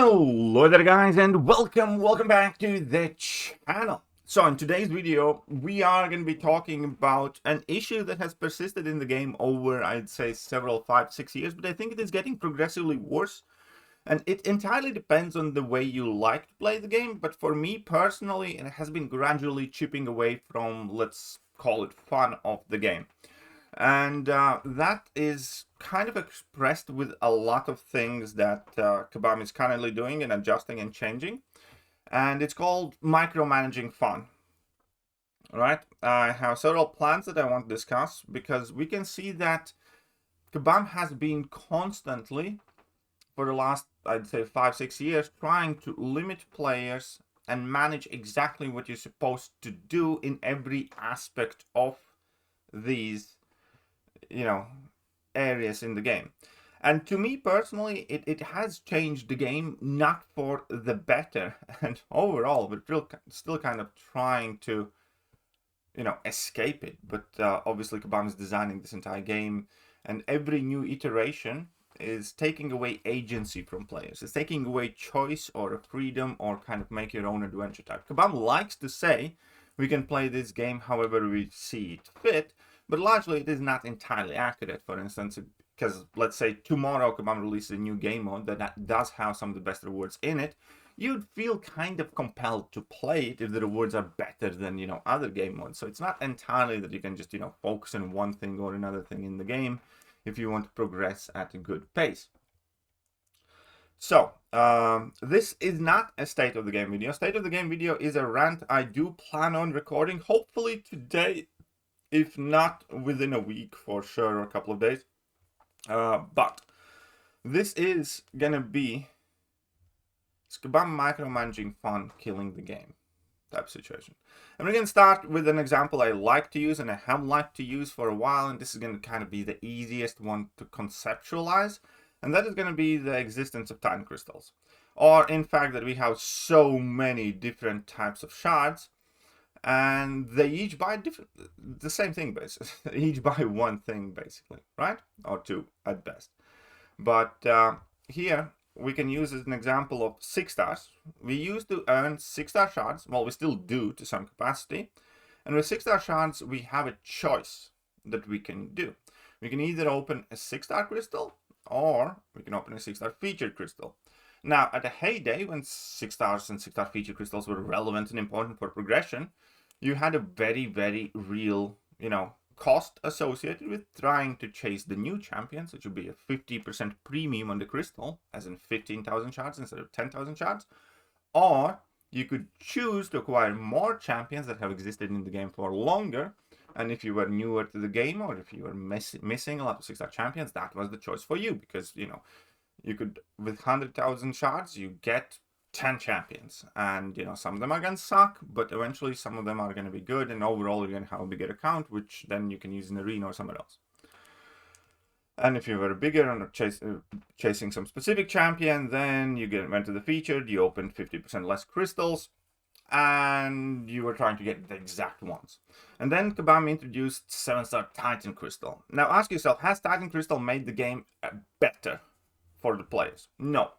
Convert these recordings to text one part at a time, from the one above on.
Hello there guys, and welcome back to the channel. So in today's video we are going to be talking about an issue that has persisted in the game over, I'd say, several 5-6 years, but I think it is getting progressively worse, and it entirely depends on the way you like to play the game. But for me personally, it has been gradually chipping away from, let's call it, fun of the game. And that is kind of expressed with a lot of things that Kabam is currently doing and adjusting and changing. And it's called micromanaging fun. All right, I have several plans that I want to discuss because we can see that Kabam has been constantly, for the last, I'd say, 5-6 years, trying to limit players and manage exactly what you're supposed to do in every aspect of these areas in the game. And to me personally, it has changed the game, not for the better. And overall, we're still kind of trying to escape it. But obviously Kabam is designing this entire game, and every new iteration is taking away agency from players. It's taking away choice or freedom or kind of make your own adventure type. Kabam likes to say we can play this game however we see it fit, but largely it is not entirely accurate. For instance, because let's say tomorrow Kabam releases a new game mode that does have some of the best rewards in it, you'd feel kind of compelled to play it if the rewards are better than other game modes. So it's not entirely that you can just focus on one thing or another thing in the game if you want to progress at a good pace. So this is not a state of the game video. State of the game video is a rant I do plan on recording, hopefully today, if not within a week for sure, or a couple of days. But this is gonna be Kabam micromanaging fun, killing the game type situation. And we're gonna start with an example I like to use and I have liked to use for a while, and this is gonna kind of be the easiest one to conceptualize, and that is gonna be the existence of Titan crystals, or in fact that we have so many different types of shards. And they each buy the same thing, basically. They each buy one thing, basically, right? Or two at best. But here we can use as an example of 6 stars. We used to earn 6-star shards. Well, we still do to some capacity. And with 6-star shards, we have a choice that we can do. We can either open a 6-star crystal, or we can open a 6-star featured crystal. Now, at a heyday, when 6 stars and 6-star feature crystals were relevant and important for progression, you had a very, very real, cost associated with trying to chase the new champions, which would be a 50% premium on the crystal, as in 15,000 shards instead of 10,000 shards. Or you could choose to acquire more champions that have existed in the game for longer. And if you were newer to the game, or if you were missing a lot of 6-star champions, that was the choice for you, because, you could, with 100,000 shards, you get 10 champions, and some of them are gonna suck, but eventually some of them are gonna be good, and overall you're gonna have a bigger account, which then you can use in arena or somewhere else. And if you were bigger and chasing some specific champion, then you went to the featured, you opened 50% less crystals, and you were trying to get the exact ones. And then Kabam introduced 7-star Titan crystal. Now ask yourself, has Titan crystal made the game better for the players? No.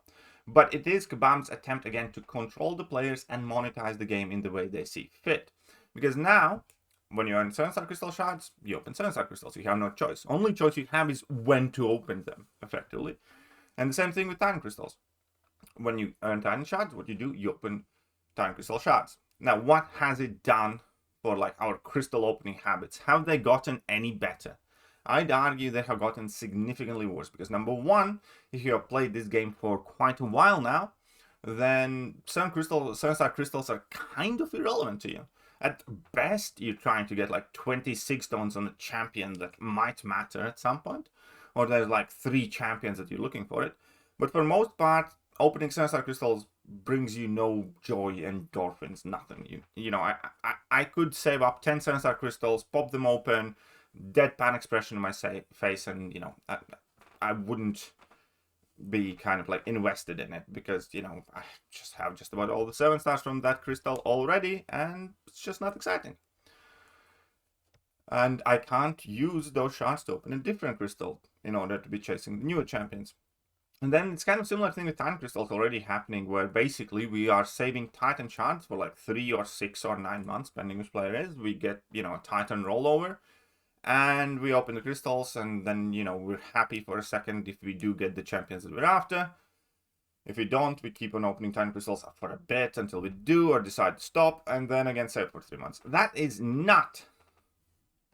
But it is Kabam's attempt again to control the players and monetize the game in the way they see fit. Because now, when you earn 7-star crystal shards, you open 7-star crystals. You have no choice. Only choice you have is when to open them, effectively. And the same thing with Titan crystals. When you earn Titan shards, what you do, you open Titan crystal shards. Now, what has it done for our crystal opening habits? Have they gotten any better? I'd argue they have gotten significantly worse, because number one, if you have played this game for quite a while now, then 7-star crystals are kind of irrelevant to you. At best, you're trying to get 26 stones on a champion that might matter at some point, or there's 3 champions that you're looking for it. But for most part, opening 7-star crystals brings you no joy, endorphins, nothing. I could save up 10 7-star crystals, pop them open, deadpan expression on my face, and I wouldn't be kind of invested in it, because I just have just about all the 7 stars from that crystal already, and it's just not exciting. And I can't use those shards to open a different crystal in order to be chasing the newer champions. And then it's kind of similar thing with Titan Crystals already happening, where basically we are saving Titan shards for like 3 or 6 or 9 months, depending which player is. We get, a Titan rollover, and we open the crystals, and then, we're happy for a second if we do get the champions that we're after. If we don't, we keep on opening Titan crystals for a bit until we do, or decide to stop, and then again save for 3 months. That is not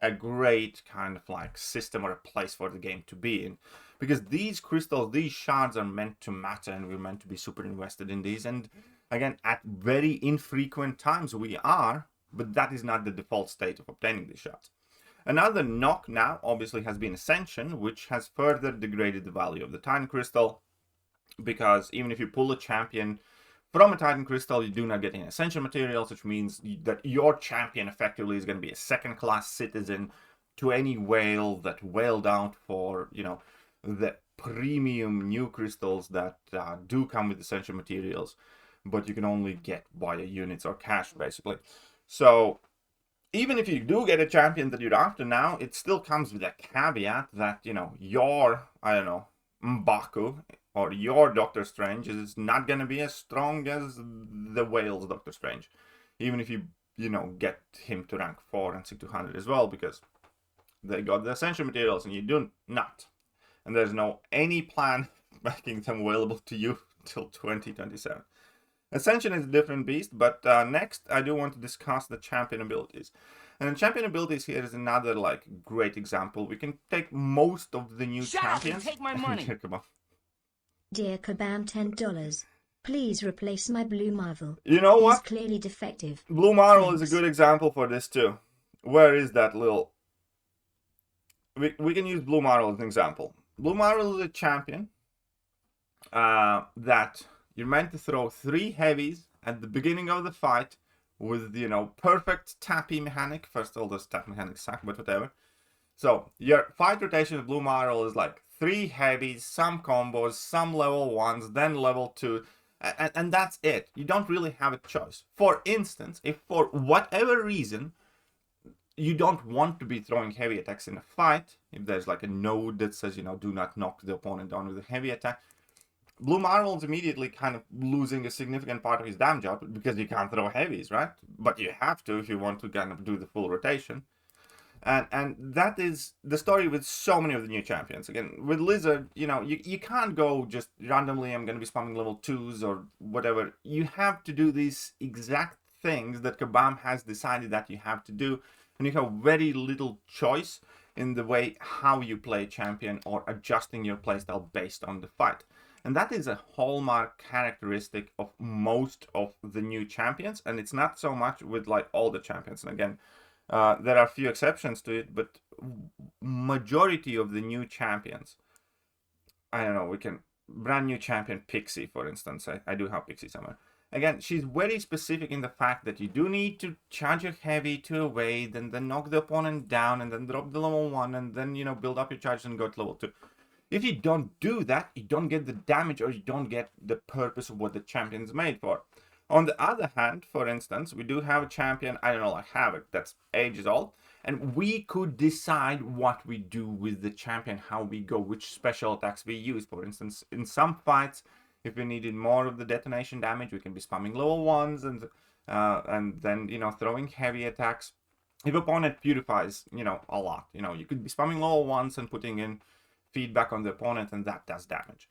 a great kind of like system or a place for the game to be in, because these crystals, these shards are meant to matter, and we're meant to be super invested in these. And again, at very infrequent times we are, but that is not the default state of obtaining these shards. Another knock now obviously has been Ascension, which has further degraded the value of the Titan crystal, because even if you pull a champion from a Titan crystal, you do not get any Ascension materials, which means that your champion effectively is going to be a second-class citizen to any whale that whaled out for, the premium new crystals that do come with Ascension materials, but you can only get via units or cash, basically. So even if you do get a champion that you're after now, it still comes with a caveat that, your, M'Baku or your Doctor Strange is not going to be as strong as the whale's Doctor Strange. Even if you, get him to rank 4 and 6200 as well, because they got the Ascension materials and you do not. And there's no any plan making them available to you till 2027. Ascension is a different beast, but next I do want to discuss the champion abilities. And the champion abilities here is another great example. We can take most of the new champions. Shut up and take my money. Come on. Dear Kabam, $10. Please replace my Blue Marvel. You know what? He's clearly defective. Blue Marvel Thanks. is a good example for this too. Where is that little... We can use Blue Marvel as an example. Blue Marvel is a champion that you're meant to throw 3 heavies at the beginning of the fight with, perfect tappy mechanic. First, all those tap mechanics suck, but whatever. So your fight rotation with Blue Marvel is like 3 heavies, some combos, some level 1s, then level 2, and that's it. You don't really have a choice. For instance, if for whatever reason you don't want to be throwing heavy attacks in a fight, if there's like a node that says, do not knock the opponent down with a heavy attack, Blue Marvel's immediately kind of losing a significant part of his damage output because you can't throw heavies, right? But you have to if you want to kind of do the full rotation. And that is the story with so many of the new champions. Again, with Lizard, you can't go just randomly, I'm going to be spamming level 2s or whatever. You have to do these exact things that Kabam has decided that you have to do, and you have very little choice in the way how you play champion or adjusting your playstyle based on the fight. And that is a hallmark characteristic of most of the new champions, and it's not so much with all the champions. And again, there are a few exceptions to it, but majority of the new champions, I don't know, we can brand new champion Pixie, for instance. I do have Pixie somewhere. Again, she's very specific in the fact that you do need to charge your heavy to evade, and then knock the opponent down, and then drop the level 1, and then, build up your charge and go to level 2. If you don't do that, you don't get the damage, or you don't get the purpose of what the champion's made for. On the other hand, for instance, we do have a champion, I don't know, like Havoc, that's ages old, and we could decide what we do with the champion, how we go, which special attacks we use. For instance, in some fights, if we needed more of the detonation damage, we can be spamming level 1s and then, throwing heavy attacks. If opponent purifies, a lot, you could be spamming level 1s and putting in feedback on the opponent, and that does damage.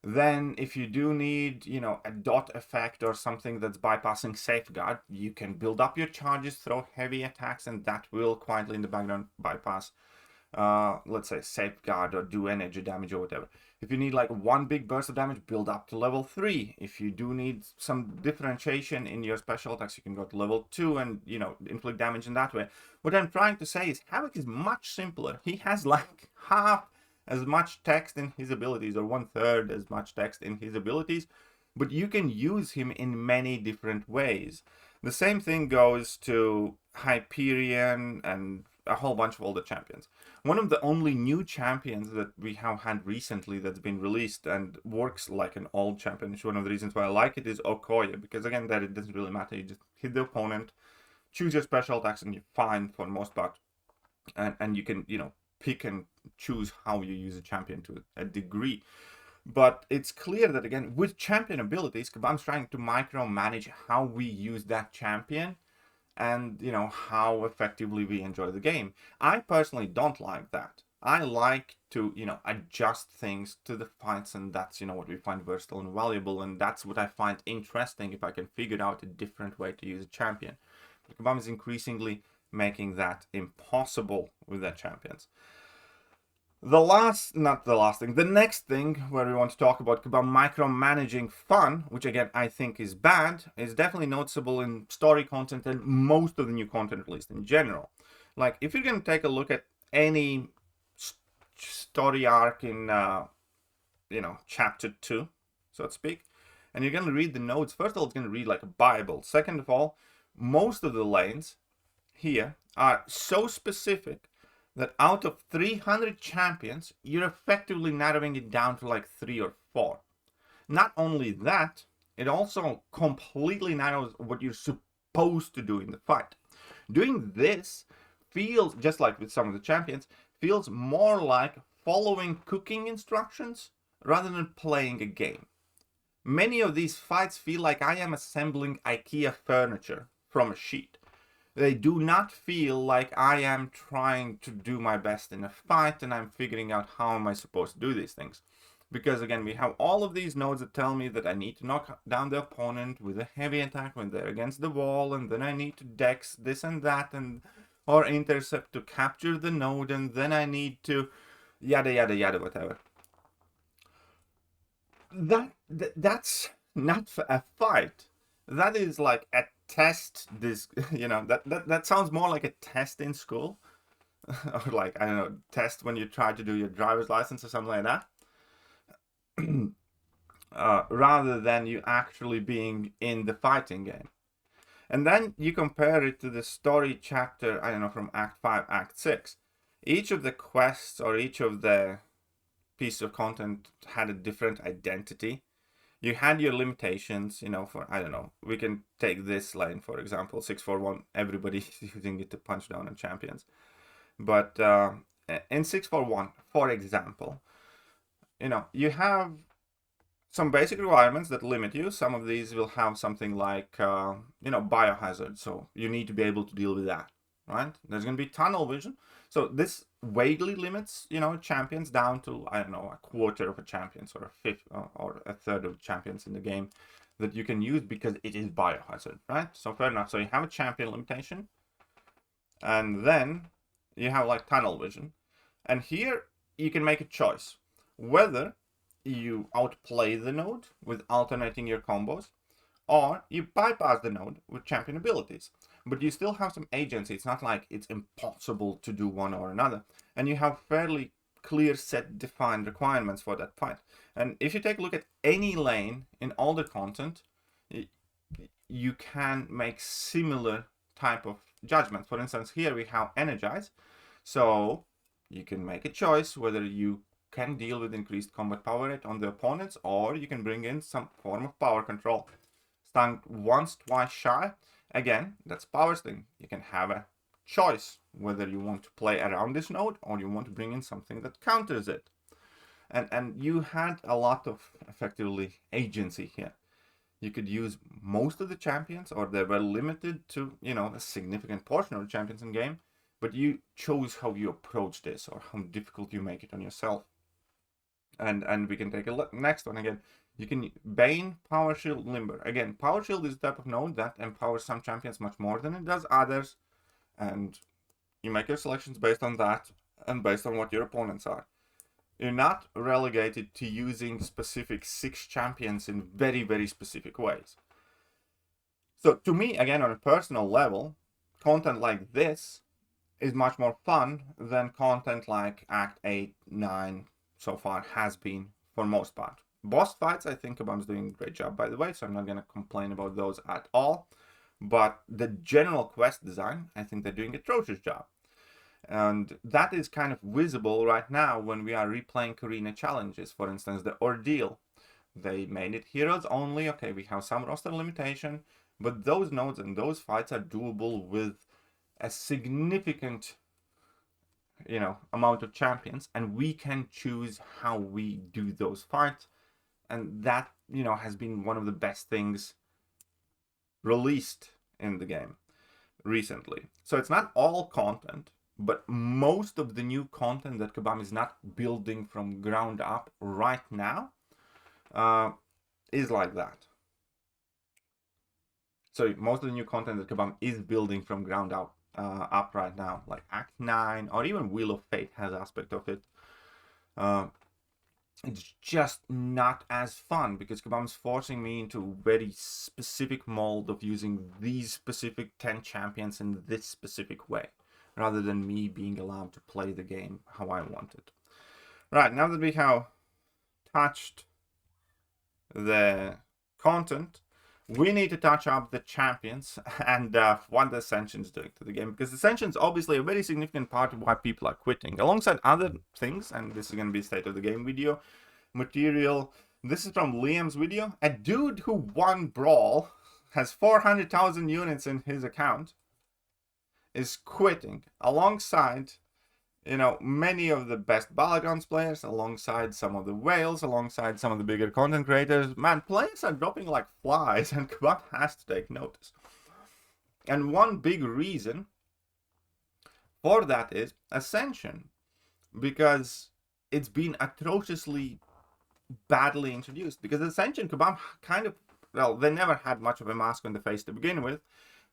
Then if you do need, a dot effect or something that's bypassing safeguard, you can build up your charges, throw heavy attacks, and that will quietly in the background bypass, let's say, safeguard or do energy damage or whatever. If you need one big burst of damage, build up to level 3. If you do need some differentiation in your special attacks, you can go to level 2 and, inflict damage in that way. What I'm trying to say is Havoc is much simpler. He has half as much text in his abilities, or 1/3 as much text in his abilities, but you can use him in many different ways. The same thing goes to Hyperion and a whole bunch of older champions. One of the only new champions that we have had recently that's been released and works like an old champion, which is one of the reasons why I like it, is Okoye, because again, that it doesn't really matter. You just hit the opponent, choose your special attacks, and you're fine for the most part. And you can, pick and choose how you use a champion to a degree. But it's clear that, again, with champion abilities, Kabam's trying to micromanage how we use that champion and, you know, how effectively we enjoy the game. I personally don't like that. I like to, you know, adjust things to the fights, and that's, you know, what we find versatile and valuable, and that's what I find interesting if I can figure out a different way to use a champion. But Kabam is increasingly making that impossible with their champions. The next thing where we want to talk about micromanaging fun, which again I think is bad, is definitely noticeable in story content and most of the new content released in general. Like, if you're going to take a look at any story arc in, you know, chapter 2, so to speak, and you're going to read the notes, first of all, it's going to read like a Bible. Second of all, most of the lanes here are so specific that out of 300 champions, you're effectively narrowing it down to like 3 or 4. Not only that, it also completely narrows what you're supposed to do in the fight. Doing this feels, just like with some of the champions, feels more like following cooking instructions rather than playing a game. Many of these fights feel like I am assembling IKEA furniture from a sheet. They do not feel like I am trying to do my best in a fight and I'm figuring out how am I supposed to do these things. Because again, we have all of these nodes that tell me that I need to knock down the opponent with a heavy attack when they're against the wall, and then I need to dex this and that, and or intercept to capture the node, and then I need to yada yada yada whatever. That's not a fight. That is like a test. This, you know, that sounds more like a test in school, or like, I don't know, test when you try to do your driver's license or something like that, rather than you actually being in the fighting game. And then you compare it to the story chapter, I don't know, from Act 5, Act 6. Each of the quests or each of the pieces of content had a different identity. You had your limitations, you know, for, I don't know, we can take this lane, for example, 641, everybody's using it to punch down on champions. But in 641, for example, you know, you have some basic requirements that limit you. Some of these will have something like, you know, biohazard, so you need to be able to deal with that, right? There's going to be tunnel vision. So this vaguely limits, you know, champions down to, I don't know, a quarter of a champions or a fifth or a third of champions in the game that you can use because it is biohazard, right? So fair enough. So you have a champion limitation, and then you have like tunnel vision. And here you can make a choice whether you outplay the node with alternating your combos, or you bypass the node with champion abilities. But you still have some agency. It's not like it's impossible to do one or another. And you have fairly clear set defined requirements for that fight. And if you take a look at any lane in all the content, you can make similar type of judgments. For instance, here we have energize. So you can make a choice whether you can deal with increased combat power rate on the opponents, or you can bring in some form of power control. Stun once, twice shy. Again, that's power sting. You can have a choice whether you want to play around this node or you want to bring in something that counters it. And you had a lot of effectively agency here. You could use most of the champions, or they were limited to, you know, a significant portion of the champions in game, but you chose how you approach this or how difficult you make it on yourself. And we can take a look. Next one again. You can Bane, Power Shield, Limber. Again, Power Shield is the type of node that empowers some champions much more than it does others. And you make your selections based on that and based on what your opponents are. You're not relegated to using specific 6 champions in very, very specific ways. So to me, again, on a personal level, content like this is much more fun than content like Act 8, 9 so far has been for most part. Boss fights, I think Kabam's doing a great job, by the way, so I'm not going to complain about those at all. But the general quest design, I think they're doing a atrocious job. And that is kind of visible right now when we are replaying arena challenges. For instance, the Ordeal. They made it heroes only. Okay, we have some roster limitation, but those nodes and those fights are doable with a significant, you know, amount of champions, and we can choose how we do those fights. And that, has been one of the best things released in the game recently. So it's not all content, but most of the new content that Kabam is not building from ground up right now is like that. So most of the new content that Kabam is building from ground up right now, like Act 9 or even Wheel of Fate has aspect of it. It's just not as fun because Kabam's forcing me into a very specific mold of using these specific 10 champions in this specific way, rather than me being allowed to play the game how I want it. Right, now that we have touched the content, we need to touch up the champions and what the Ascension's doing to the game, because Ascension's obviously a very significant part of why people are quitting, alongside other things, and this is going to be state of the game video material. This is from Liam's video. A dude who won Brawl, has 400,000 units in his account, is quitting alongside many of the best Battlegrounds players, alongside some of the whales, alongside some of the bigger content creators. Man, players are dropping like flies, and Kabam has to take notice. And one big reason for that is Ascension, because it's been atrociously badly introduced. Because Ascension, Kabam they never had much of a mask on the face to begin with,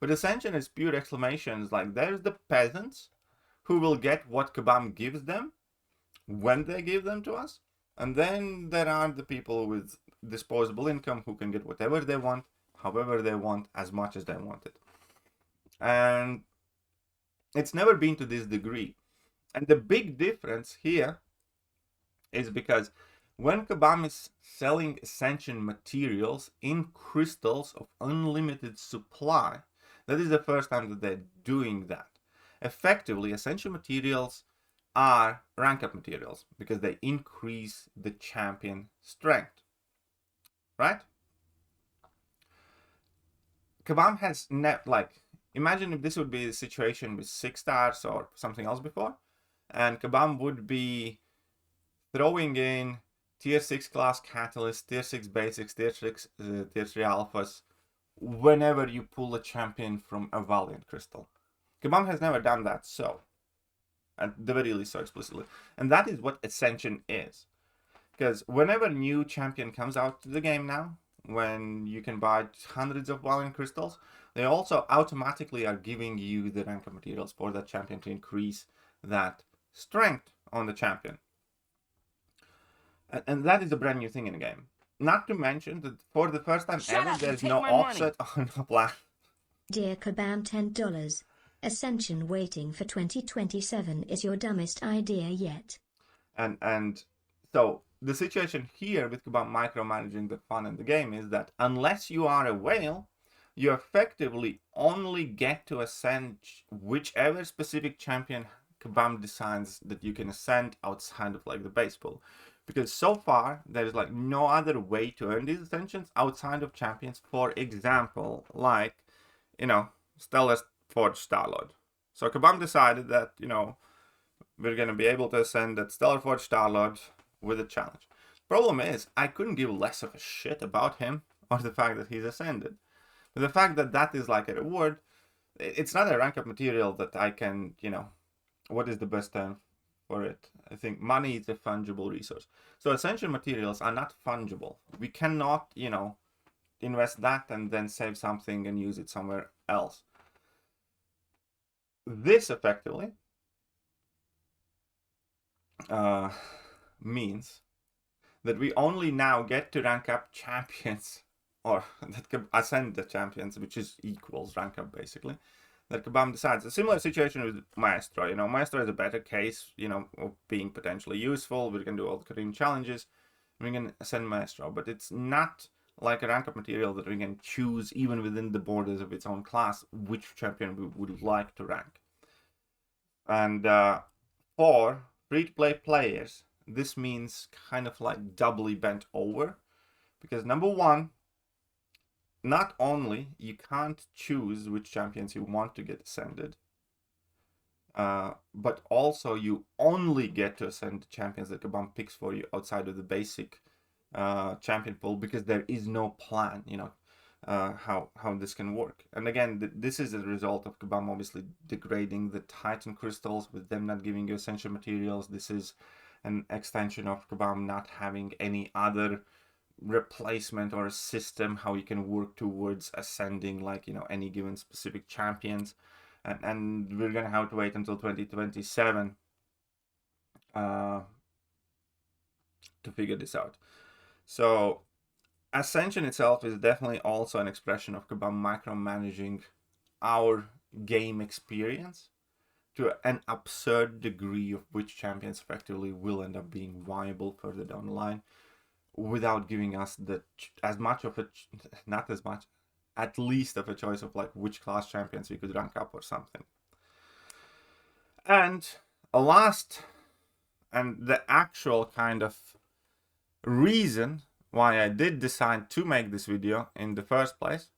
but Ascension is pure exclamations like, there's the peasants who will get what Kabam gives them when they give them to us. And then there are the people with disposable income who can get whatever they want, however they want, as much as they want it. And it's never been to this degree. And the big difference here is because when Kabam is selling Ascension materials in crystals of unlimited supply, that is the first time that they're doing that. Effectively, Ascension materials are rank up materials because they increase the champion strength, right? Kabam has imagine if this would be the situation with 6 stars or something else before, and Kabam would be throwing in tier 6 class catalyst, tier 6 basics, tier 3 alphas whenever you pull a champion from a Valiant crystal. Kabam has never done that at the very least so explicitly. And that is what Ascension is. Because whenever a new champion comes out to the game now, when you can buy hundreds of Valiant crystals, they also automatically are giving you the rank up materials for that champion to increase that strength on the champion. And that is a brand new thing in the game. Not to mention that for the first time ever, there's no offset on the plan. Dear Kabam, $10. Ascension waiting for 2027 is your dumbest idea yet. And so the situation here with Kabam micromanaging the fun in the game is that unless you are a whale, you effectively only get to ascend whichever specific champion Kabam decides that you can ascend outside of the base pool. Because so far, there's no other way to earn these ascensions outside of champions. For example, Stellar Forge Starlord. So Kabam decided that, we're going to be able to ascend that Stellar Forge Starlord with a challenge. Problem is, I couldn't give less of a shit about him or the fact that he's ascended. But the fact that that is a reward, it's not a rank up material that I can, what is the best term for it? I think money is a fungible resource. So Ascension materials are not fungible. We cannot, invest that and then save something and use it somewhere else. This effectively means that we only now get to rank up champions, or that can ascend the champions, which is equals rank up basically, that Kabam decides. A similar situation with Maestro. Maestro is a better case, of being potentially useful. We can do all the Korean challenges. We can ascend Maestro, but it's not like a rank up material that we can choose even within the borders of its own class which champion we would like to rank. And for free-to-play players, this means kind of doubly bent over, because number one, not only you can't choose which champions you want to get ascended, but also you only get to ascend champions that Kabam picks for you outside of the basic champion pool, because there is no plan, you know, how this can work. And again, this is a result of Kabam obviously degrading the Titan crystals with them not giving you essential materials. This is an extension of Kabam not having any other replacement or a system how you can work towards ascending, like, you know, any given specific champions. And we're gonna have to wait until 2027 to figure this out. So Ascension itself is definitely also an expression of Kabam micromanaging our game experience to an absurd degree of which champions effectively will end up being viable further down the line, without giving us as much of a, not as much, at least of a choice of like which class champions we could rank up or something. And a last, and the actual kind of reason why I did decide to make this video in the first place,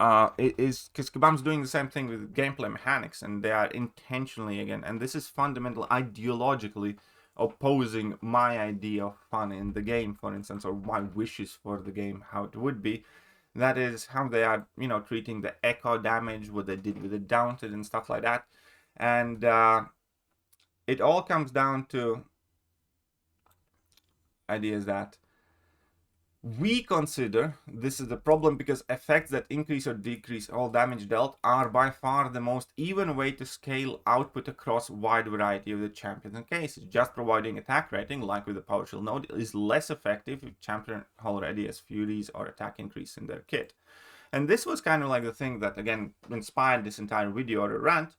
it is because Kabam's doing the same thing with gameplay mechanics, and they are intentionally, again, and this is fundamentally ideologically opposing my idea of fun in the game, for instance, or my wishes for the game, how it would be. That is how they are, you know, treating the echo damage, what they did with the Daunted and stuff like that. And it all comes down to ideas that we consider this is the problem, because effects that increase or decrease all damage dealt are by far the most even way to scale output across a wide variety of the champions and cases. Just providing attack rating, like with the power shield node, is less effective if champion already has furies or attack increase in their kit. And this was kind of like the thing that, again, inspired this entire video or a rant,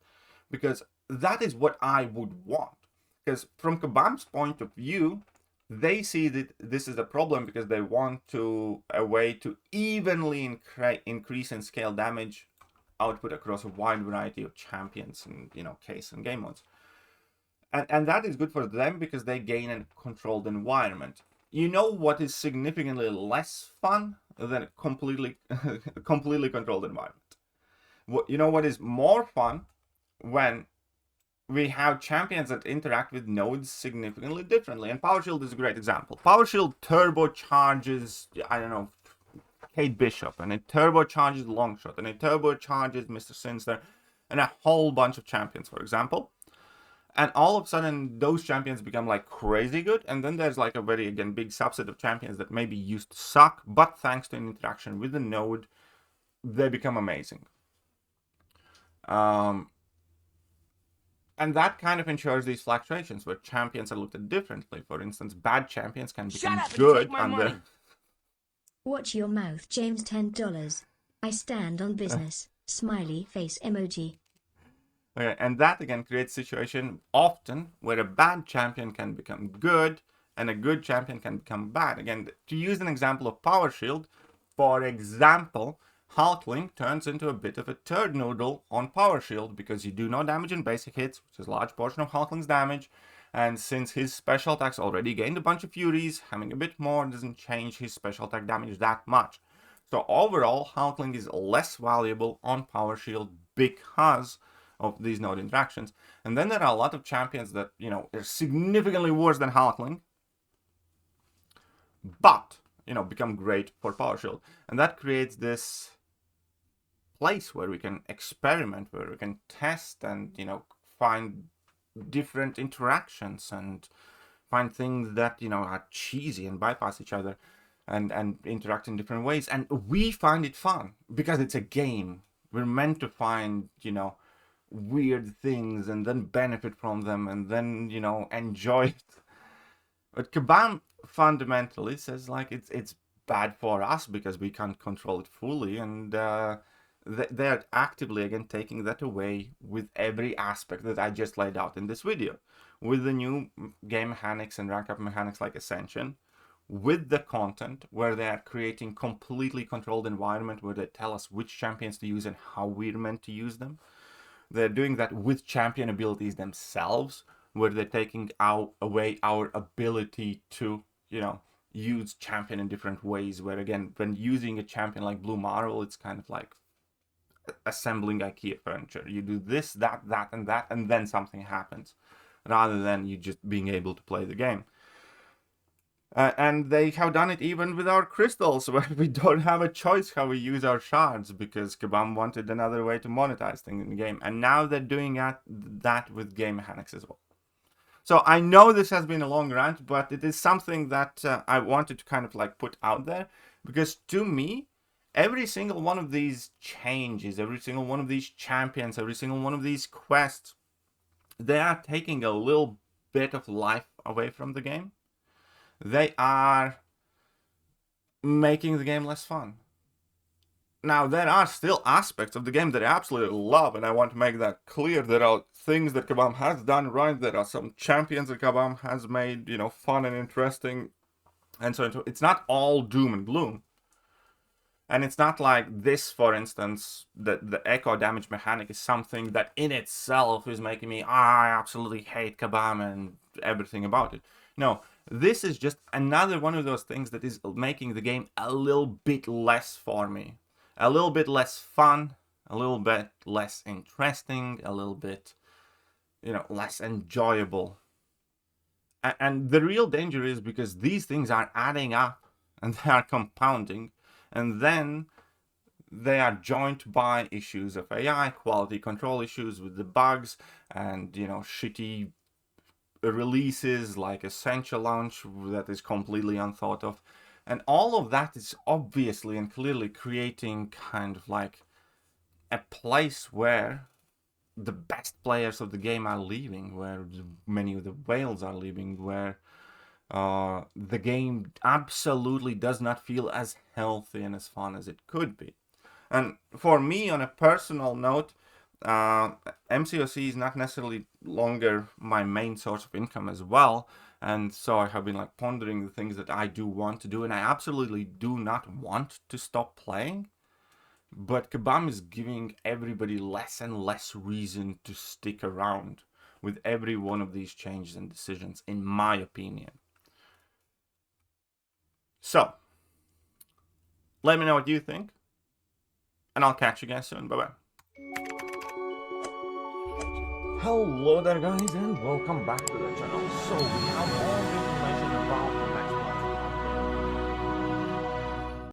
because that is what I would want. Because from Kabam's point of view, they see that this is a problem because they want a way to evenly increase and scale damage output across a wide variety of champions and, you know, case and game modes. And that is good for them because they gain a controlled environment. You know what is significantly less fun than a completely controlled environment? You know what is more fun? When we have champions that interact with nodes significantly differently. And Power Shield is a great example. Power Shield turbocharges, I don't know, Kate Bishop, and it turbocharges Longshot, and it turbocharges Mr. Sinister, and a whole bunch of champions, for example. And all of a sudden, those champions become like crazy good. And then there's like a very, again, big subset of champions that maybe used to suck, but thanks to an interaction with the node, they become amazing. And that kind of ensures these fluctuations where champions are looked at differently. For instance, bad champions can become good under... Watch your mouth, James. $10. I stand on business. Smiley face emoji. Okay, and that again creates a situation often where a bad champion can become good and a good champion can become bad. Again, to use an example of Power Shield, for example, Hulkling turns into a bit of a turd noodle on Power Shield because you do no damage in basic hits, which is a large portion of Hulkling's damage, and since his special attacks already gained a bunch of furies, having a bit more doesn't change his special attack damage that much. So overall, Hulkling is less valuable on Power Shield because of these node interactions. And then there are a lot of champions that, you know, are significantly worse than Hulkling, but, you know, become great for Power Shield. And that creates this place where we can experiment, where we can test and, you know, find different interactions and find things that, you know, are cheesy and bypass each other and interact in different ways. And we find it fun because it's a game. We're meant to find, you know, weird things and then benefit from them and then, you know, enjoy it. But Kabam fundamentally says like it's bad for us because we can't control it fully, and they're actively, again, taking that away with every aspect that I just laid out in this video. With the new game mechanics and rank up mechanics like Ascension, with the content where they are creating completely controlled environment where they tell us which champions to use and how we're meant to use them. They're doing that with champion abilities themselves, where they're taking away our ability to, you know, use champion in different ways, where, again, when using a champion like Blue Marvel, it's kind of like assembling IKEA furniture. You do this, that, and then something happens, rather than you just being able to play the game. And they have done it even with our crystals, where we don't have a choice how we use our shards, because Kabam wanted another way to monetize things in the game. And now they're doing that with game mechanics as well. So I know this has been a long rant, but it is something that I wanted to kind of like put out there, because to me, every single one of these changes, every single one of these champions, every single one of these quests, they are taking a little bit of life away from the game. They are making the game less fun. Now, there are still aspects of the game that I absolutely love, and I want to make that clear. There are things that Kabam has done right. There are some champions that Kabam has made, you know, fun and interesting, and so on. It's not all doom and gloom. And it's not like this, for instance, the echo damage mechanic is something that in itself is making me, I absolutely hate Kabam and everything about it. No, this is just another one of those things that is making the game a little bit less for me. A little bit less fun, a little bit less interesting, a little bit, you know, less enjoyable. And the real danger is because these things are adding up and they are compounding, and then they are joined by issues of AI, quality control issues with the bugs, and, you know, shitty releases like Ascension launch that is completely unthought of. And all of that is obviously and clearly creating kind of like a place where the best players of the game are leaving, where many of the whales are leaving, where the game absolutely does not feel as healthy and as fun as it could be. And for me, on a personal note, MCOC is not necessarily longer my main source of income as well, and so I have been like pondering the things that I do want to do, and I absolutely do not want to stop playing. But Kabam is giving everybody less and less reason to stick around with every one of these changes and decisions, in my opinion. So, let me know what you think, and I'll catch you guys soon. Bye-bye. Hello there guys, and welcome back to the channel. So we have all the information about the next